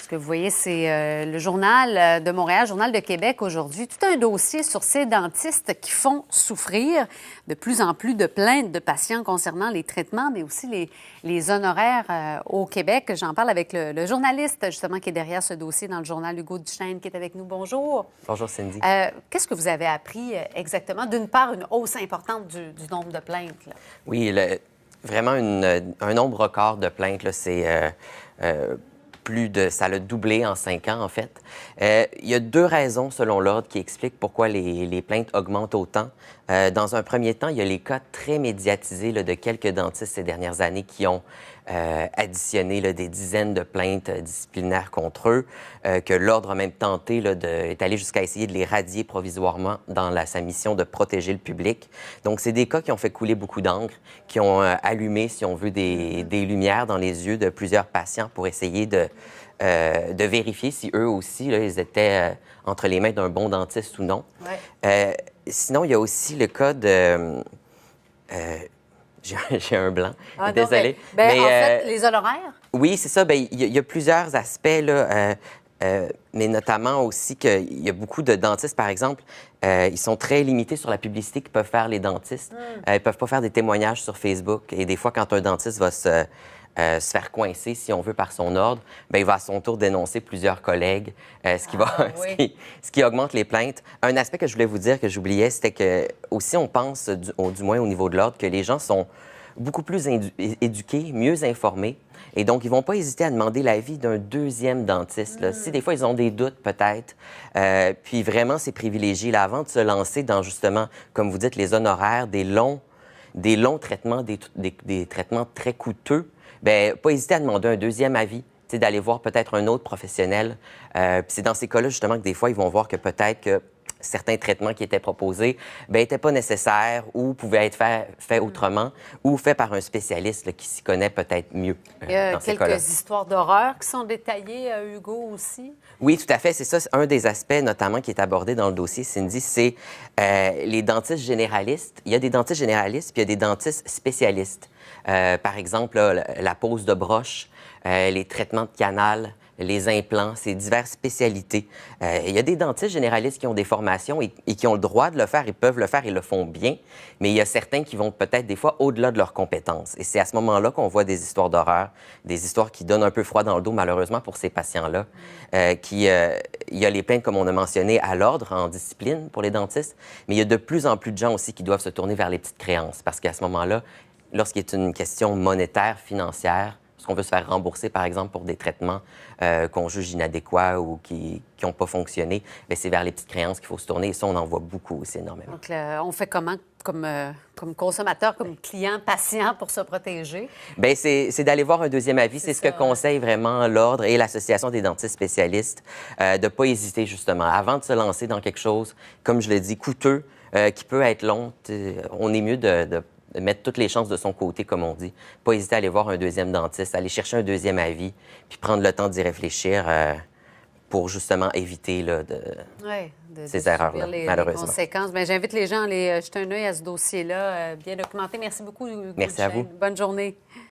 Ce que vous voyez, c'est le Journal de Montréal, Journal de Québec aujourd'hui. Tout un dossier sur ces dentistes qui font souffrir de plus en plus de plaintes de patients concernant les traitements, mais aussi les honoraires au Québec. J'en parle avec le journaliste, justement, qui est derrière ce dossier dans le journal, Hugo Duchesne, qui est avec nous. Bonjour. Bonjour, Cindy. Qu'est-ce que vous avez appris exactement? D'une part, une hausse importante du nombre de plaintes. Là. Oui, vraiment un nombre record de plaintes. C'est ça l'a doublé en 5 ans, en fait. Il y a 2 raisons, selon l'Ordre, qui expliquent pourquoi les plaintes augmentent autant. Dans un premier temps, il y a les cas très médiatisés de quelques dentistes ces dernières années qui ont additionné des dizaines de plaintes disciplinaires contre eux, que l'Ordre a même tenté est allé jusqu'à essayer de les radier provisoirement dans sa mission de protéger le public. Donc, c'est des cas qui ont fait couler beaucoup d'encre, qui ont allumé, si on veut, des lumières dans les yeux de plusieurs patients pour essayer de vérifier si eux aussi, ils étaient entre les mains d'un bon dentiste ou non. Ouais. Sinon, il y a aussi le cas de... j'ai un blanc. Ah, Désolée. Mais, en fait, les honoraires? Oui, c'est ça. Il y a plusieurs aspects, là, mais notamment aussi qu'il y a beaucoup de dentistes, par exemple, ils sont très limités sur la publicité qu'ils peuvent faire, les dentistes. Ils ne peuvent pas faire des témoignages sur Facebook. Et des fois, quand un dentiste va se faire coincer, si on veut, par son ordre, bien, il va à son tour dénoncer plusieurs collègues, ce qui augmente les plaintes. Un aspect que je voulais vous dire, que j'oubliais, c'était que aussi on pense, du moins au niveau de l'ordre, que les gens sont beaucoup plus éduqués, mieux informés, et donc ils vont pas hésiter à demander l'avis d'un deuxième dentiste. Là. Si des fois ils ont des doutes, peut-être, puis vraiment c'est privilégié là, avant de se lancer dans, justement, comme vous dites, les honoraires, des longs traitements, des traitements très coûteux. Bien, pas hésiter à demander un deuxième avis, d'aller voir peut-être un autre professionnel. Puis c'est dans ces cas-là, justement, que des fois, ils vont voir que peut-être que certains traitements qui étaient proposés n'étaient pas nécessaires ou pouvaient être faits autrement ou faits par un spécialiste qui s'y connaît peut-être mieux Il y a dans ces cas-là. quelques histoires d'horreur qui sont détaillées, Hugo, aussi? Oui, tout à fait. C'est ça. Un des aspects, notamment, qui est abordé dans le dossier, Cindy, c'est les dentistes généralistes. Il y a des dentistes généralistes puis il y a des dentistes spécialistes. Par exemple, là, la pose de broche, les traitements de canal, les implants, c'est diverses spécialités. Il y a des dentistes généralistes qui ont des formations et qui ont le droit de le faire, ils peuvent le faire, ils le font bien, mais il y a certains qui vont peut-être des fois au-delà de leurs compétences. Et c'est à ce moment-là qu'on voit des histoires d'horreur, des histoires qui donnent un peu froid dans le dos, malheureusement, pour ces patients-là. Il y a les plaintes, comme on a mentionné, à l'ordre, en discipline pour les dentistes, mais il y a de plus en plus de gens aussi qui doivent se tourner vers les petites créances, parce qu'à ce moment-là, lorsqu'il est une question monétaire, financière, qu'on veut se faire rembourser, par exemple, pour des traitements qu'on juge inadéquats ou qui n'ont pas fonctionné, bien, c'est vers les petites créances qu'il faut se tourner. Et ça, on en voit beaucoup aussi, énormément. Donc, on fait comment, comme consommateur, comme client, patient, pour se protéger? Bien, c'est d'aller voir un deuxième avis. C'est ce que conseille vraiment l'Ordre et l'Association des dentistes spécialistes, de ne pas hésiter, justement. Avant de se lancer dans quelque chose, comme je l'ai dit, coûteux, qui peut être long, on est mieux de mettre toutes les chances de son côté, comme on dit. Pas hésiter à aller voir un deuxième dentiste, aller chercher un deuxième avis, puis prendre le temps d'y réfléchir pour justement éviter ces erreurs-là, malheureusement. Les conséquences. Bien, j'invite les gens à aller jeter un œil à ce dossier-là, bien documenté. Merci beaucoup, Hugo. Merci à vous. Bonne journée.